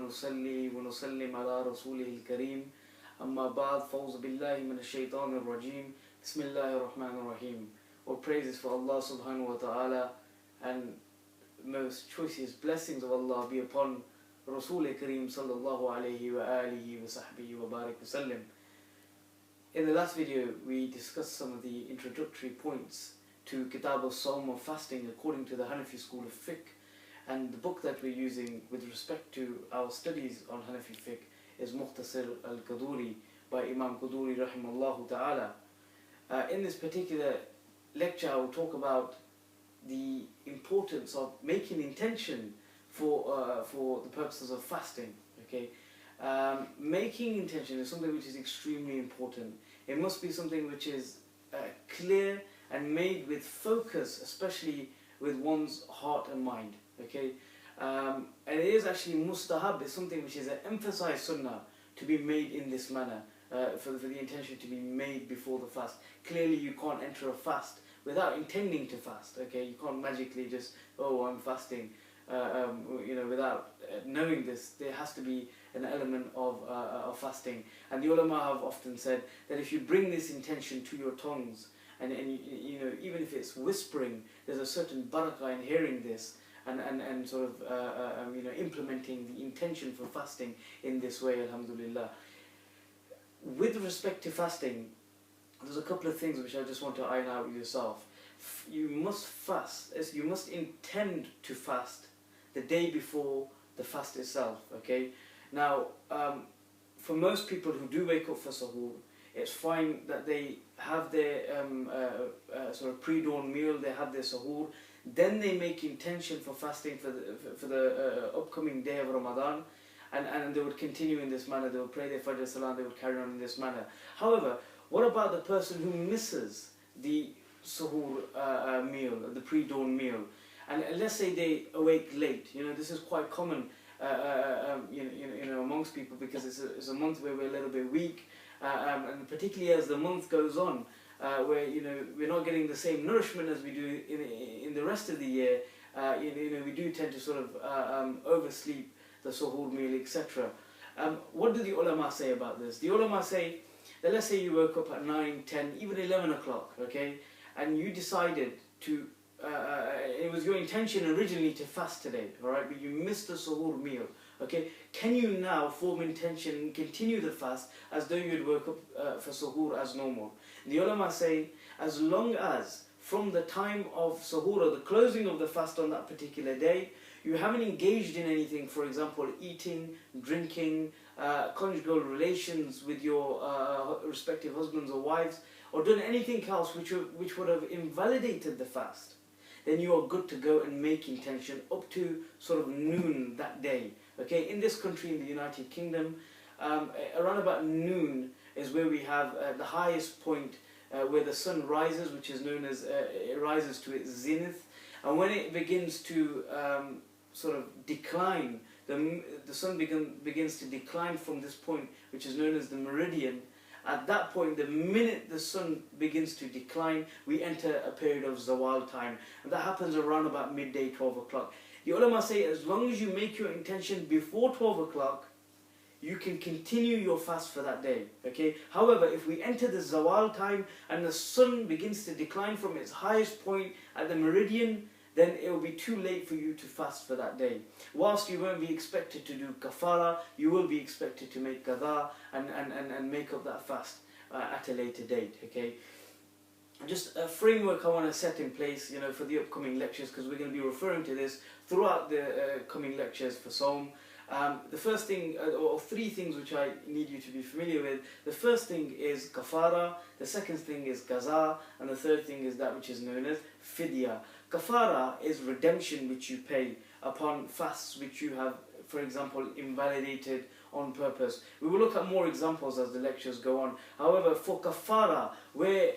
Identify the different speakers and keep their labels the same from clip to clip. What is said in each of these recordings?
Speaker 1: ونصلي ونسلم على رسوله الكريم أما بعد فأعوذ بالله من الشيطان الرجيم بسم الله الرحمن الرحيم. All praises for Allah subhanahu wa ta'ala, and most choicest blessings of Allah be upon Rasul Kareem sallallahu alayhi wa alihi wa sahbihi wa barik wa sallim. In the last video we discussed some of the introductory points to Kitab al-Sawm, of fasting according to the Hanafi school of fiqh, and the book that we're using with respect to our studies on Hanafi fiqh is Mukhtasar al-Qaduri by Imam Qaduri rahimahullah ta'ala. In this particular lecture I will talk about the importance of making intention for the purposes of fasting. Okay, making intention is something which is extremely important. It must be something which is clear and made with focus, especially with one's heart and mind. Okay, and it is actually mustahab. It's something which is an emphasized sunnah to be made in this manner, for the intention to be made before the fast. Clearly you can't enter a fast without intending to fast. Okay, you can't magically just, oh, I'm fasting, without knowing this. There has to be an element of fasting, and the ulama have often said that if you bring this intention to your tongues, and even if it's whispering, there's a certain barakah in hearing this and sort of implementing the intention for fasting in this way, alhamdulillah. With respect to fasting, there's a couple of things which I just want to iron out with yourself. You must fast, you must intend to fast the day before the fast itself. Okay, now for most people who do wake up for sahur, it's fine that they have their sort of pre-dawn meal, they have their sahur, then they make intention for fasting for the upcoming day of Ramadan, and they would continue in this manner. They would pray their Fajr Salah, they would carry on in this manner. However, what about the person who misses the sahur meal, the pre-dawn meal, and let's say they awake late? This is quite common amongst people, because it's a month where we're a little bit weak, and particularly as the month goes on, where we're not getting the same nourishment as we do in the rest of the year. We do tend to sort of oversleep the suhoor meal, etc. What do the ulama say about this? The ulama say that, let's say you woke up at 9, 10, even 11 o'clock, okay, and you decided to, it was your intention originally to fast today, alright, but you missed the suhoor meal, okay, can you now form intention and continue the fast as though you had woke up for suhoor as normal? The ulama say, as long as from the time of suhoor, or the closing of the fast on that particular day, you haven't engaged in anything, for example, eating, drinking, conjugal relations with your respective husbands or wives, or done anything else which would have invalidated the fast, then you are good to go and make intention up to sort of noon that day. Okay, in this country, in the United Kingdom, around about noon is where we have the highest point where the sun rises, which is known as, it rises to its zenith, and when it begins to sort of decline, the sun begins to decline from this point, which is known as the meridian. At that point, the minute the sun begins to decline, we enter a period of zawal time, and that happens around about midday, 12 o'clock. The ulama say, as long as you make your intention before 12 o'clock, you can continue your fast for that day. Okay. However, if we enter the zawal time and the sun begins to decline from its highest point at the meridian, then it will be too late for you to fast for that day. Whilst you won't be expected to do kafara, you will be expected to make qadha and make up that fast at a later date. Okay. Just a framework I want to set in place, for the upcoming lectures, because we're going to be referring to this throughout the coming lectures for Sawm. The first thing, or three things which I need you to be familiar with. The first thing is kafara, the second thing is qaza, and the third thing is that which is known as fidya. Kafara is redemption which you pay upon fasts which you have, for example, invalidated on purpose. We will look at more examples as the lectures go on. However, for kafara, where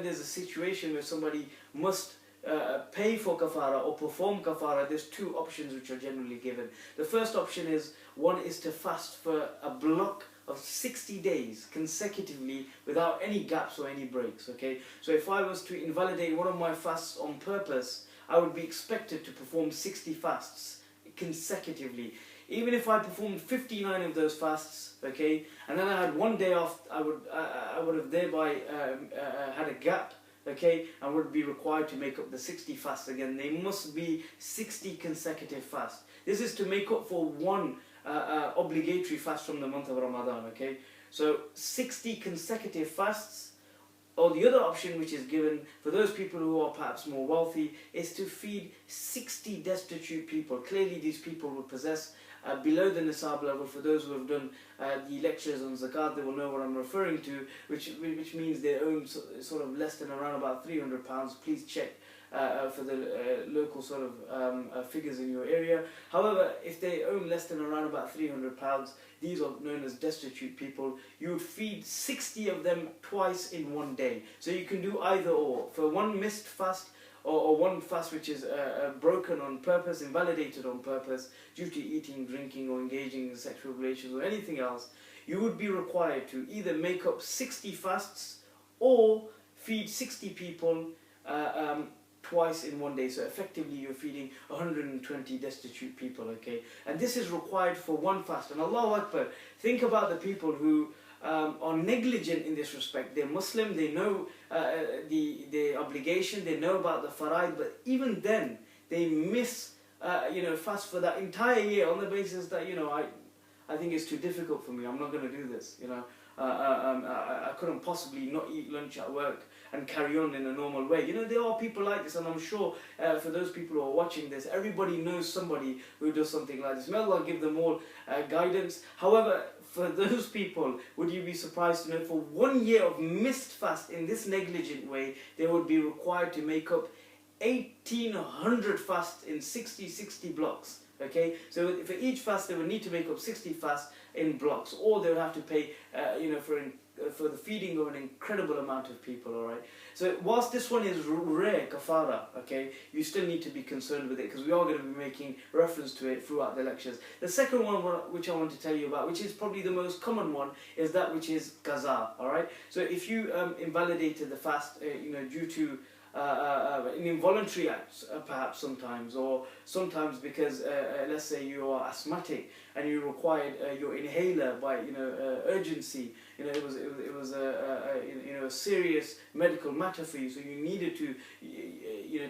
Speaker 1: there's a situation where somebody must pay for kafara or perform kafara, there's two options which are generally given. The first option is, one is to fast for a block of 60 days consecutively without any gaps or any breaks. Okay, so if I was to invalidate one of my fasts on purpose, I would be expected to perform 60 fasts consecutively. even if I performed 59 of those fasts, okay, and then I had one day off, I would have thereby had a gap, okay, and would be required to make up the 60 fasts again. They must be 60 consecutive fasts. This is to make up for one obligatory fast from the month of Ramadan, okay. So 60 consecutive fasts. Or the other option which is given for those people who are perhaps more wealthy is to feed 60 destitute people. Clearly these people will possess below the nisab level. For those who have done the lectures on zakat, they will know what I'm referring to, which means they own sort of less than around about £300. Please check for the local sort of figures in your area. However, if they own less than around about £300, these are known as destitute people. You would feed 60 of them twice in one day. So you can do either or. For one missed fast, or one fast which is broken on purpose, invalidated on purpose, due to eating, drinking, or engaging in sexual relations, or anything else, you would be required to either make up 60 fasts, or feed 60 people twice in one day. So effectively you're feeding 120 destitute people, okay? And this is required for one fast. And Allahu Akbar, think about the people who are negligent in this respect. They're Muslim, they know the obligation, they know about the faraid, but even then they miss fast for that entire year on the basis that, I think it's too difficult for me, I'm not going to do this, I couldn't possibly not eat lunch at work and carry on in a normal way. There are people like this, and I'm sure for those people who are watching this, everybody knows somebody who does something like this. May Allah give them all guidance. However, for those people, would you be surprised to know for 1 year of missed fast in this negligent way, they would be required to make up 1,800 fasts in 60 blocks. Okay, so for each fast they would need to make up 60 fasts in blocks, or they would have to pay, for the feeding of an incredible amount of people. All right. So whilst this one is rare kafara, okay, you still need to be concerned with it, because we are going to be making reference to it throughout the lectures. The second one which I want to tell you about, which is probably the most common one, is that which is qaza. All right. So if you invalidated the fast, due to an involuntary act, perhaps sometimes, or sometimes because let's say you are asthmatic and you required your inhaler by urgency. It was a serious medical matter for you, so you needed to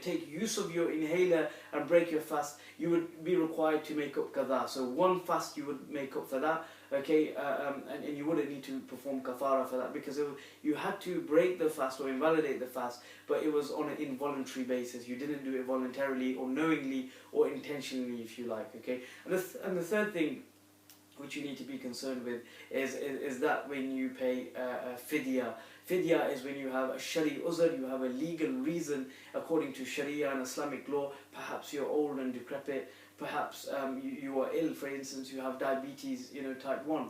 Speaker 1: take use of your inhaler and break your fast. You would be required to make up qada. So one fast you would make up for that. Okay, and you wouldn't need to perform kafara for that, because you had to break the fast or invalidate the fast, but it was on an involuntary basis. You didn't do it voluntarily or knowingly or intentionally, if you like. Okay, and the third thing which you need to be concerned with is that when you pay fidya. Fidya is when you have a shari uzr, you have a legal reason according to Sharia and Islamic law. Perhaps you're old and decrepit, perhaps you are ill, for instance, you have diabetes, type 1,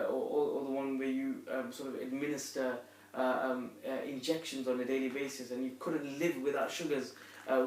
Speaker 1: or the one where you sort of administer injections on a daily basis, and you couldn't live without sugars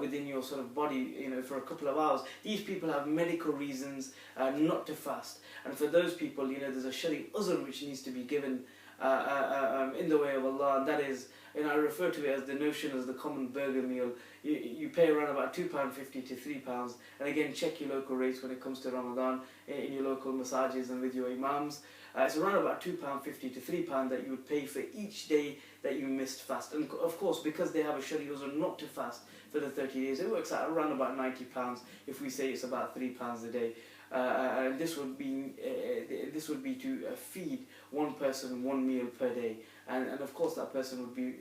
Speaker 1: within your sort of body, for a couple of hours. These people have medical reasons not to fast, and for those people, there's a shari uzr which needs to be given in the way of Allah, and that is, I refer to it as the notion as the common burger meal. You pay around about £2.50 to £3, and again check your local rates when it comes to Ramadan in your local massages and with your imams. It's around about £2.50 to £3 that you would pay for each day that you missed fast. And of course, because they have a shari uzr not to fast for the 30 days, it works out around about £90 if we say it's about £3 a day. And this would be to feed one person one meal per day, and of course that person would be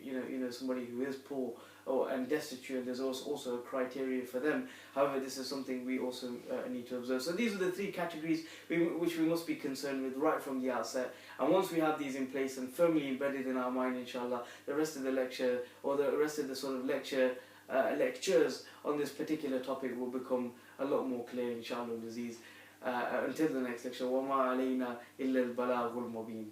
Speaker 1: somebody who is poor and destitute, and there's also a criteria for them. However, this is something we also need to observe. So these are the three categories which we must be concerned with right from the outset, and once we have these in place and firmly embedded in our mind, inshallah, the rest of the lecture, or the rest of the sort of lectures on this particular topic will become a lot more clear, inshallah, Aziz. Until the next lecture, وَمَا عَلَيْنَا إِلَّا الْبَلَاغُ الْمُبِينَ.